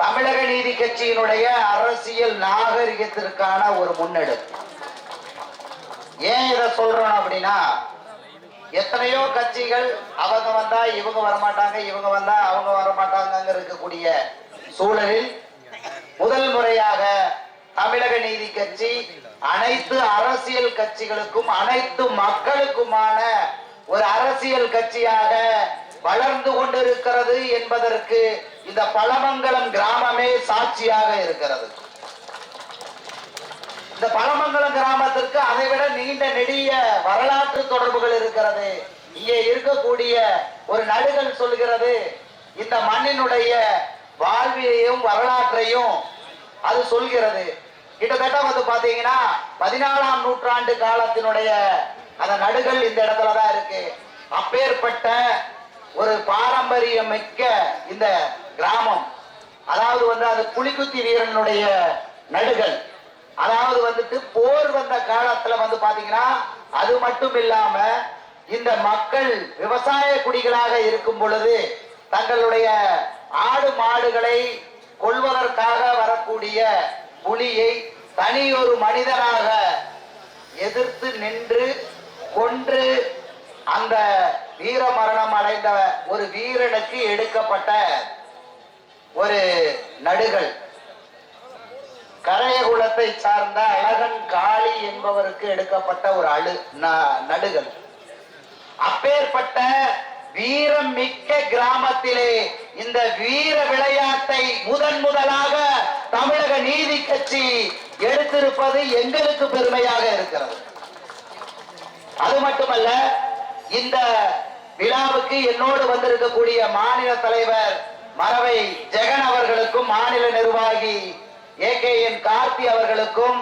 தமிழக நீதி கட்சியினுடைய அரசியல் நாகரிகத்திற்கான ஒரு முன்னெடுப்பு. ஏன் இதை சொல்றோம் அப்படின்னா, எத்தனையோ கட்சிகள் அவங்க வந்தா இவங்க வரமாட்டாங்க, இவங்க வந்தா அவங்க வரமாட்டாங்க இருக்கக்கூடிய சூழலில் முதல் முறையாக தமிழக நீதி கட்சி அனைத்து அரசியல் கட்சிகளுக்கும் அனைத்து மக்களுக்குமான ஒரு அரசியல் கட்சியாக வளர்ந்து கொண்டிருக்கிறது என்பதற்கு இந்த பழமங்கலம் கிராமமே சாட்சியாக இருக்கிறது. இந்த பழமங்கலம் கிராமத்திற்கு அதைவிட நீண்ட நெடிய வரலாற்று தொடர்புகள் இருக்கிறது. இங்கே இருக்கக்கூடிய ஒரு நடுகள் சொல்கிறது, இந்த மண்ணினுடைய வாழ்வியையும் வரலாற்றையும் அது சொல்கிறது. கிட்டத்தட்ட வந்து பாத்தீங்கன்னா 14ஆம் நூற்றாண்டு காலத்தினுடைய அந்த நடுகள் இந்த இடத்துலதான் இருக்கு. அப்பேற்பட்ட ஒரு பாரம்பரியம் மிக்க இந்த கிராமம், அதாவது வந்து அது புலிகுத்தி வீரனுடைய நடுகள். அதாவது வந்துட்டு போர் வந்த காலத்துல வந்து பாத்தீங்கன்னா அது மட்டும் இல்லாம இந்த மக்கள் விவசாய குடிகளாக இருக்கும் பொழுது தங்களுடைய ஆடு மாடுகளை கொள்வதற்காக வரக்கூடிய புலியை தனியொரு மனிதனாக எதிர்த்து நின்று கொன்று அந்த வீர மரணம் அடைந்த ஒரு வீரனுக்கு எடுக்கப்பட்ட ஒரு நடுகள். கரையகுலத்தை சார்ந்த அழகன் காளி என்பவருக்கு எடுக்கப்பட்ட ஒரு நடுகள். அப்பேற்பட்ட வீரம் மிக்க கிராமத்திலே இந்த வீர விளையாட்டை முதலாக தமிழக நீதி கட்சி எடுத்திருப்பது எங்களுக்கு பெருமையாக இருக்கிறது. அது மட்டுமல்ல, இந்த விழாவுக்கு என்னோடு வந்திருக்கக்கூடிய மாநில தலைவர் மரவை ஜெகன் அவர்களுக்கும், மாநில நிர்வாகி AKN கார்த்தி அவர்களுக்கும்,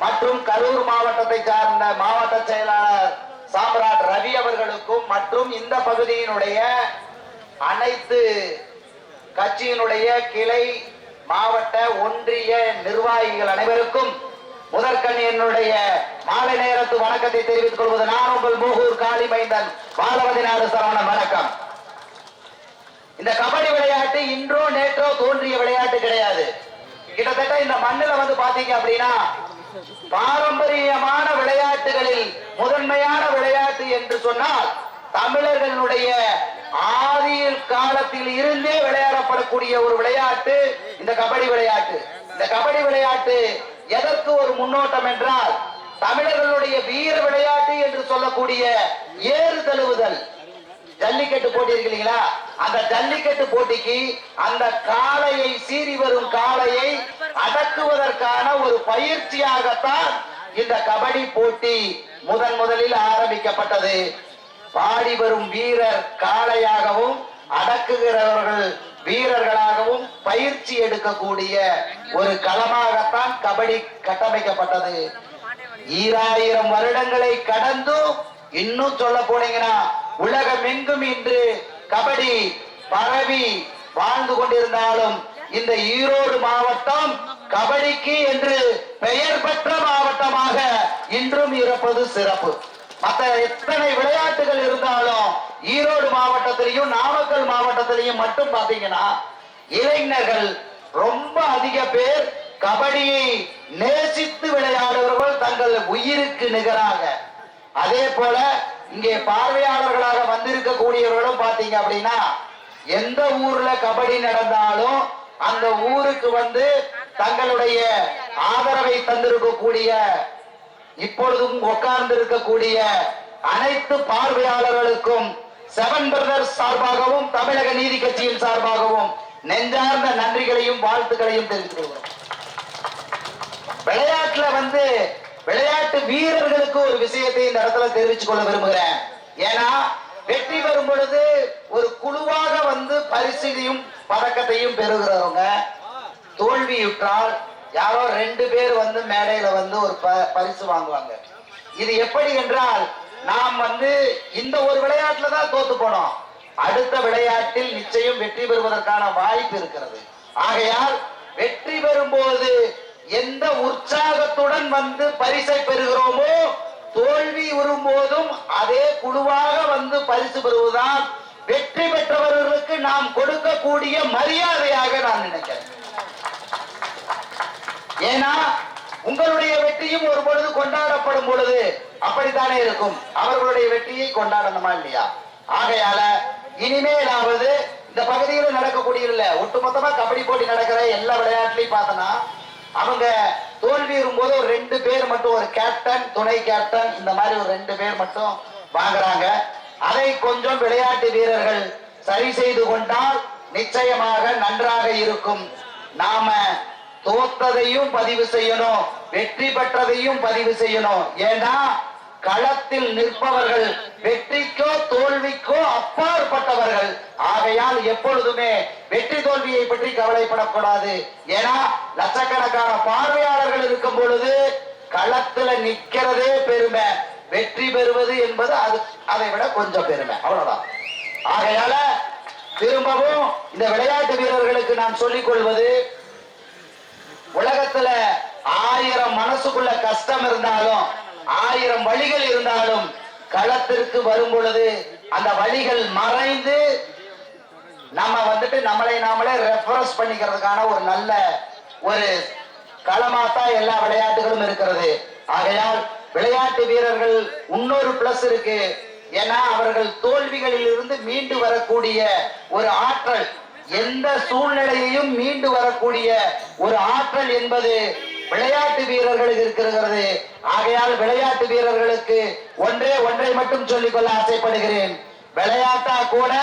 மற்றும் கரூர் மாவட்டத்தை சார்ந்த மாவட்ட செயலாளர் சாம்ராட் ரவி அவர்களுக்கும், மற்றும் இந்த பகுதியினுடைய அனைத்து கட்சியினுடைய கிளை மாவட்ட ஒன்றிய நிர்வாகிகள் அனைவருக்கும் முதற்கண் என்னுடைய மாலை நேரத்து வணக்கத்தை தெரிவித்துக் கொள்வது நான் உங்கள் மூகூர் காளிமைந்தன் பாலவதிநாத சரவணன். வணக்கம். இந்த கபடி விளையாட்டு இன்றோ நேற்றோ தோன்றிய விளையாட்டு கிடையாது. கிட்டத்தட்ட இந்த மண்ணில் வந்து பாத்தீங்க அப்படின்னா பாரம்பரியமான விளையாட்டுகளில் முதன்மையான விளையாட்டு என்று சொன்னால் தமிழர்களுடைய ஆதியில் காலத்தில் இருந்தே விளையாடப்படக்கூடிய ஒரு விளையாட்டு இந்த கபடி விளையாட்டு. இந்த கபடி விளையாட்டு எதற்கு ஒரு முன்னோட்டம் என்றால், தமிழர்களுடைய வீர விளையாட்டு என்று சொல்லக்கூடிய ஏறு தழுவுதல் ஜல்லிக்கட்டு போட்டி இருக்கு இல்லைங்களா, அந்த ஜல்லிக்கட்டு போட்டிக்கு அந்த காளையை சீறி வரும் காளையை அடக்குவதற்கான ஒரு பயிற்சியாகத்தான் இந்த கபடி போட்டி முதலில் ஆரம்பிக்கப்பட்டது. பாடி வரும் வீரர் காளையாகவும் அடக்குகிறவர்கள் வீரர்களாகவும் பயிற்சி எடுக்கக்கூடிய ஒரு களமாகத்தான் கபடி கட்டமைக்கப்பட்டது. 2000 வருடங்களை கடந்து இன்னும் சொல்ல போனீங்கன்னா உலகமெங்கும் இன்று கபடி பரவி வாழ்ந்து கொண்டிருந்தாலும் இந்த ஈரோடு மாவட்டம் கபடிக்கு என்று பெயர் பெற்ற மாவட்டமாக இன்றும் இருப்பது சிறப்பு. மற்ற எத்தனை விளையாட்டுகள் இருந்தாலும் ஈரோடு மாவட்டத்திலையும் நாமக்கல் மாவட்டத்திலையும் மட்டும் பாத்தீங்கன்னா இளைஞர்கள் ரொம்ப அதிக பேர் கபடியை நேசித்து விளையாடுவர்கள் தங்கள் உயிருக்கு நிகராக. அதே போல இங்கே பார்வையாளர்களாக வந்திருக்கக்கூடியவர்களும் பாத்தீங்க அப்படின்னா எந்த ஊர்ல கபடி நடந்தாலும் அந்த ஊருக்கு வந்து தங்களுடைய ஆதரவை தந்திருக்கக்கூடிய இப்பொழுதும் உட்கார்ந்து இருக்கக்கூடிய அனைத்து பார்வையாளர்களுக்கும் செவன் பிரதர்ஸ் சார்பாகவும் தமிழக நீதி கட்சியின் சார்பாகவும் நெஞ்சார்ந்த நன்றிகளையும் வாழ்த்துக்களையும் தெரிவித்துக் கொள்கிறோம். விளையாட்டுல வந்து விளையாட்டு வீரர்களுக்கு ஒரு விஷயத்தை இந்த இடத்துல தெரிவித்துக் கொள்ள விரும்புகிறேன். ஏன்னா வெற்றி பெறும் பொழுது ஒரு குழுவாக வந்து பரிசையும் பதக்கத்தையும் பெறுகிறவங்க, தோல்வியுற்றால் யாரோ 2 பேர் வந்து மேடையில வந்து ஒரு பரிசு வாங்குவாங்க. இது எப்படி என்றால், நாம் வந்து இந்த ஒரு விளையாட்டுல தான் தோத்து போனோம், அடுத்த விளையாட்டில் நிச்சயம் வெற்றி பெறுவதற்கான வாய்ப்பு இருக்கிறது. ஆகையால் வெற்றி பெறும்போது எந்த உற்சாகத்துடன் வந்து பரிசை பெறுகிறோமோ, தோல்வி வரும்போதும் அதே குழுவாக வந்து பரிசு பெறுவதுதான் வெற்றி பெற்றவர்களுக்கு நாம் கொடுக்கக்கூடிய மரியாதையாக நான் நினைக்கிறேன். ஏன்னா உங்களுடைய வெற்றியும் ஒரு பொழுது கொண்டாடப்படும் பொழுது அப்படித்தானே இருக்கும். அவர்களுடைய வெற்றியை கொண்டாடணுமா இல்லையா? ஆகையால இனிமேலாவது இந்த பகுதியில் நடக்கக்கூடிய ஒட்டுமொத்தமா கபடி போட்டி நடக்கிற எல்லா விளையாட்டுலையும் பார்த்தனா அவங்க தோல்வியும் போது ஒரு 2 பேர் மட்டும், ஒரு கேப்டன், துணை கேப்டன், இந்த மாதிரி ஒரு 2 பேர் மட்டும் வாங்குறாங்க. அதை கொஞ்சம் விளையாட்டு வீரர்கள் சரி செய்து கொண்டால் நிச்சயமாக நன்றாக இருக்கும். நாம தோத்ததையும் பதிவு செய்யணும், வெற்றி பெற்றதையும் பதிவு செய்யணும். ஏன்னா களத்தில் நிற்பவர்கள் வெற்றிக்கோ தோல்விக்கோ அப்பாற்பட்டவர்கள். ஆகையால் எப்பொழுதுமே வெற்றி தோல்வியை பற்றி கவலைப்படக்கூடாது. ஏன்னா லட்சக்கணக்கான பார்வையாளர்கள் இருக்கும் பொழுது களத்துல நிக்கிறதே பெருமை, வெற்றி பெறுவது என்பது அதை விட கொஞ்சம் பெருமை, அவ்வளவுதான். ஆகையால திரும்பவும் இந்த விளையாட்டு வீரர்களுக்கு நான் சொல்லிக் கொள்வது, உலகத்துல 1000 மனசுக்குள்ள கஷ்டம் இருந்தாலும் 1000 வழிகள் இருந்தாலும் களத்திற்கு வரும் பொழுது அந்த வழிகள் மறைந்து நம்ம நம்மளை நாமளே ரெஃப்ரெஷ் பண்ணிக்கிறதுக்கான ஒரு நல்ல ஒரு களமாத்தான் எல்லா விளையாட்டுகளும் இருக்கிறது. ஆகையால் விளையாட்டு வீரர்கள் இன்னொரு பிளஸ் இருக்கு. ஏன்னா அவர்கள் தோல்விகளில் இருந்து மீண்டு வரக்கூடிய ஒரு ஆற்றல், எந்த சூழ்நிலையையும் மீண்டு வரக்கூடிய ஒரு ஆற்றல் என்பது விளையாட்டு வீரர்களுக்கு இருக்கிறது. ஆகையால் விளையாட்டு வீரர்களுக்கு ஒன்றை மட்டும் சொல்லிக்கொள்ள ஆசைப்படுகிறேன். விளையாட்டா கூட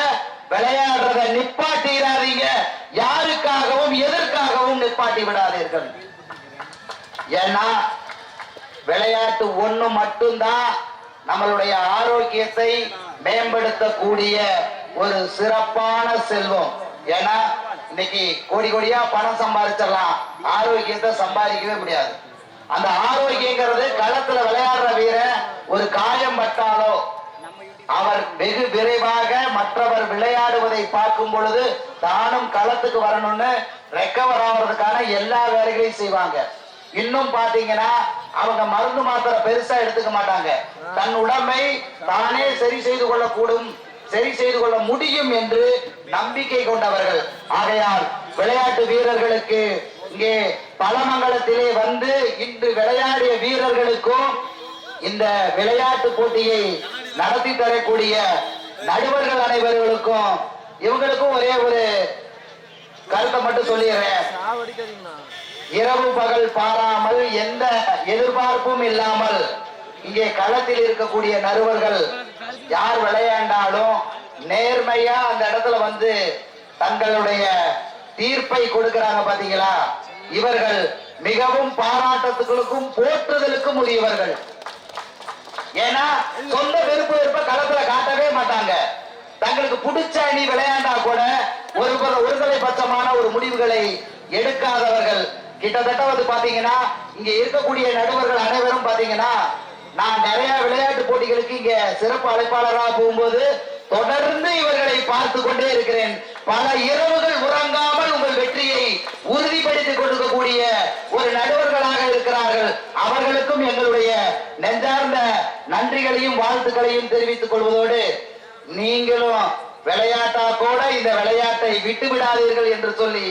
விளையாடுறத நிப்பாட்டிடாதீங்க, யாருக்காகவும் எதற்காகவும் நிப்பாட்டி விடாதீர்கள். ஏன்னா விளையாட்டு ஒண்ணு மட்டும்தான் நம்மளுடைய ஆரோக்கியத்தை மேம்படுத்தக்கூடிய ஒரு சிறப்பான செல்வம். ஏன்னா இன்னைக்கு கோடி கோடியா பணம் சம்பாதிச்சிடலாம், ஆரோக்கியத்தை சம்பாதிக்கவே முடியாது. அந்த ஆரோக்கியங்கிறது களத்துல விளையாடுற வீரன் ஒரு காயம் பட்டாலோ அவர் வெகு விரைவாக மற்றவர் விளையாடுவதை பார்க்கும் பொழுது தானும் களத்துக்கு வரணும்னு ரெக்கவர் ஆகிறதுக்கான எல்லா வேலைகளையும் செய்வாங்க. இன்னும் பாத்தீங்கன்னா அவங்க மருந்து மாத்திரை பெருசா எடுத்துக்க மாட்டாங்க. தன் உடம்பை தானே சரி செய்து கொள்ளக்கூடும், சரி செய்து கொள்ள முடியும் என்று நம்பிக்கை கொண்டவர்கள். ஆகையால் விளையாட்டு வீரர்களுக்கு இங்கே பலமங்கலத்திலே வந்து இன்று விளையாடிய வீரர்களுக்கும் இந்த விளையாட்டு போட்டியை நடத்தி தரக்கூடிய நடுவர்கள் அனைவர்களுக்கும் இவங்களுக்கும் ஒரே ஒரு கருத்தை மட்டும் சொல்லிடுறேன். இரவு பகல் பாராமல் எந்த எதிர்பார்ப்பும் இல்லாமல் இங்கே களத்தில் இருக்கக்கூடிய நடுவர்கள் யார் விளையாண்டாலும் நேர்மையா அந்த இடத்துல வந்து தங்களுடைய தீர்ப்பை கொடுக்கிறாங்க. பாத்தீங்களா, இவர்கள் மிகவும் பாராட்டத்துகளுக்கும் போற்றுதலுக்கும் உரியவர்கள். ஏன்னா சொந்த வெறுப்பு வெறுப்ப களத்துல காட்டவே மாட்டாங்க. தங்களுக்கு பிடிச்ச அணி விளையாண்டா கூட ஒருதலை பட்சமான ஒரு முடிவுகளை எடுக்காதவர்கள். கிட்டத்தட்ட வந்து பாத்தீங்கன்னா இங்க இருக்கக்கூடிய நடுவர்கள் அனைவரும் பாத்தீங்கன்னா, நான் நிறைய விளையாட்டு போட்டிகளுக்கு இங்க சிறப்பு அழைப்பாளராக போகும்போது தொடர்ந்து இவர்களை பார்த்து கொண்டே இருக்கிறேன். பல இரவுகள் உறங்காமல் உங்கள் வெற்றியை உறுதிப்படுத்திக் கொடுக்கக்கூடிய ஒரு நடுவர்களாக இருக்கிறார்கள். அவர்களுக்கும் எங்களுடைய நெஞ்சார்ந்த நன்றிகளையும் வாழ்த்துக்களையும் தெரிவித்துக் கொள்வதோடு, நீங்களும் விளையாட்டா கூட இந்த விளையாட்டை விட்டு விடாதீர்கள் என்று சொல்லி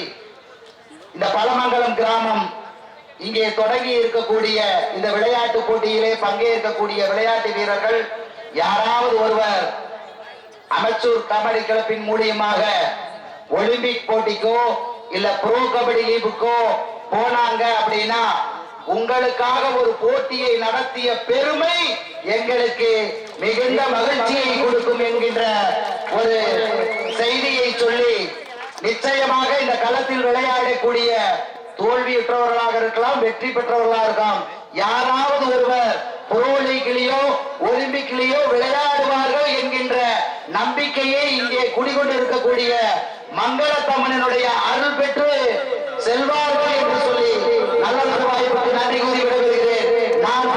இந்த பலமங்கலம் கிராமம் இங்கே தொடங்கி இருக்கக்கூடிய இந்த விளையாட்டு போட்டியிலே பங்கேற்கக்கூடிய விளையாட்டு வீரர்கள் யாராவது ஒருவர் அமைச்சூர் கபடி கிளப்பின் மூலியமாக ஒலிம்பிக் போட்டிக்கோ இல்ல ப்ரோ கபடி லீவுக்கோ போனாங்க அப்படின்னா உங்களுக்காக ஒரு போட்டியை நடத்திய பெருமை எங்களுக்கு மிகுந்த மகிழ்ச்சியை கொடுக்கும் என்கின்ற ஒரு செய்தியை சொல்லி, நிச்சயமாக இந்த களத்தில் விளையாடக்கூடிய தோல்வியுற்றவர்களாக இருக்கலாம், வெற்றி பெற்றவர்களாக இருக்கலாம், யாராவது ஒருவர் ப்ரோ லீக்லயோ ஒலிம்பிக்லயோ விளையாடுவார்கள் என்கின்ற நம்பிக்கையை இங்கே குடிகொண்டு இருக்கக்கூடிய மங்களத்தம்மனுடைய அருள் பெற்று செல்வார்கள் என்று சொல்லி நல்ல ஒரு வாய்ப்புக்கு நன்றி கூறி விடைபெறுகிறேன். நான்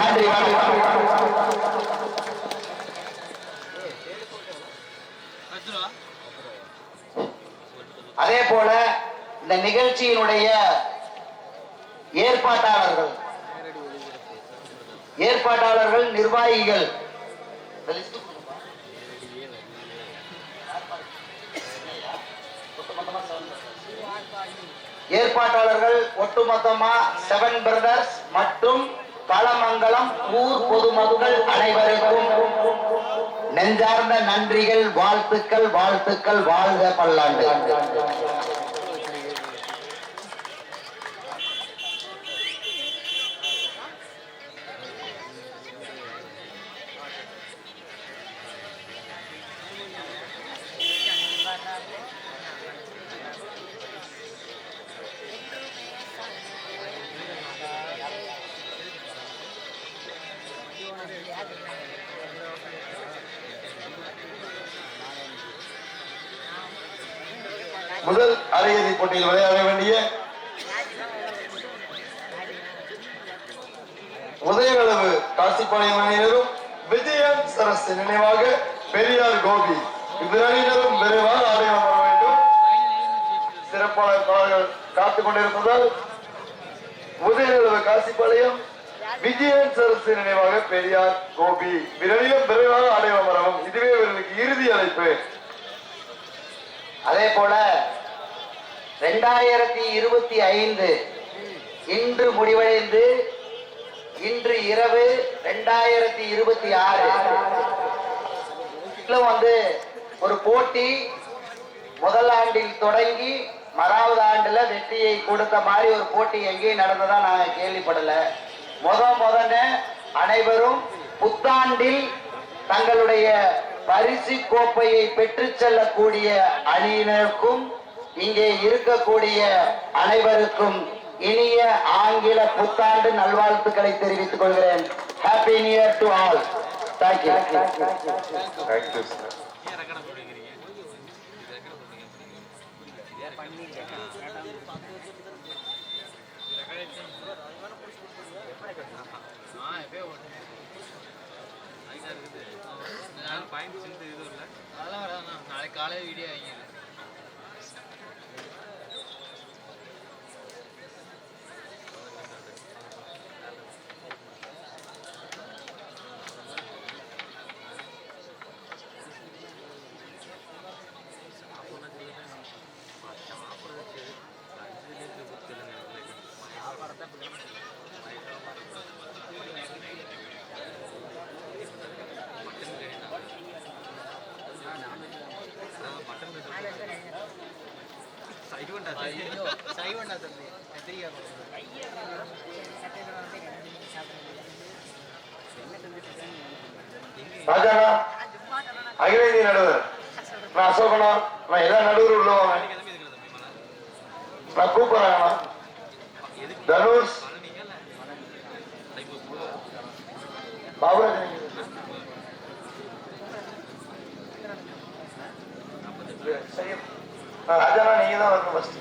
நன்றி. அதே போல இந்த நிகழ்ச்சியினுடைய ஏற்பாட்டாளர்கள் நிர்வாகிகள் ஏற்பாட்டாளர்கள் ஒட்டுமொத்தமா 7 பிரதர்ஸ் மற்றும் பழமங்கலம் ஊர் பொதுமக்கள் அனைவருக்கும் நெஞ்சார்ந்த நன்றிகள், வாழ்த்துக்கள், வாழ்த்துக்கள். வாழ்க பல்லாண்டு. முதல் அரையிறுதி போட்டியில் விளையாட வேண்டிய உதயகளவு காசிப்பாளையம் அணியினரும் விஜயன் சரஸ் நினைவாக பெரியார் கோபி இவ்விரணியினரும் விரைவாக ஆலயம் வர வேண்டும். சிறப்பாளர்கள் காத்துக் கொண்டிருப்பதால் உதயகளவு காசிப்பாளையம் விஜயன் சரஸ் நினைவாக பெரியார் கோபி விரணிலும் விரைவாக ஆலயம் வரவும். இதுவே இவர்களுக்கு இறுதி அழைப்பு. அதே போல 2025 இன்று முடிவடைந்து இன்று இரவு 2026 வந்து ஒரு போட்டி முதல் ஆண்டில் தொடங்கி மறாவது ஆண்டுல வெற்றியை கொடுத்த மாதிரி ஒரு போட்டி எங்கேயும் நடந்ததா நான் கேள்விப்படல. முதல்ல அனைவரும் புத்தாண்டில் தங்களுடைய பரிசு கோப்பையை பெற்று செல்லக்கூடிய அணியினருக்கும் இங்கே இருக்கக்கூடிய அனைவருக்கும் இனிய ஆங்கில புத்தாண்டு நல்வாழ்த்துக்களை தெரிவித்துக் கொள்கிறேன். Happy new year to all. Thank you. நாளைக்கு காலையில் வீடியோ வாங்கி ராஜாண்ணா, அகில இந்திய நடுவர் நான் அசோகனா, நான் எல்லா நடுவர் உள்ளவாங்க. நான் கூப்பிடுறேன். தனுஷ் பாபுராஜ் ராஜாண்ணா, நீங்க தான் வரணும் ஃபர்ஸ்ட்.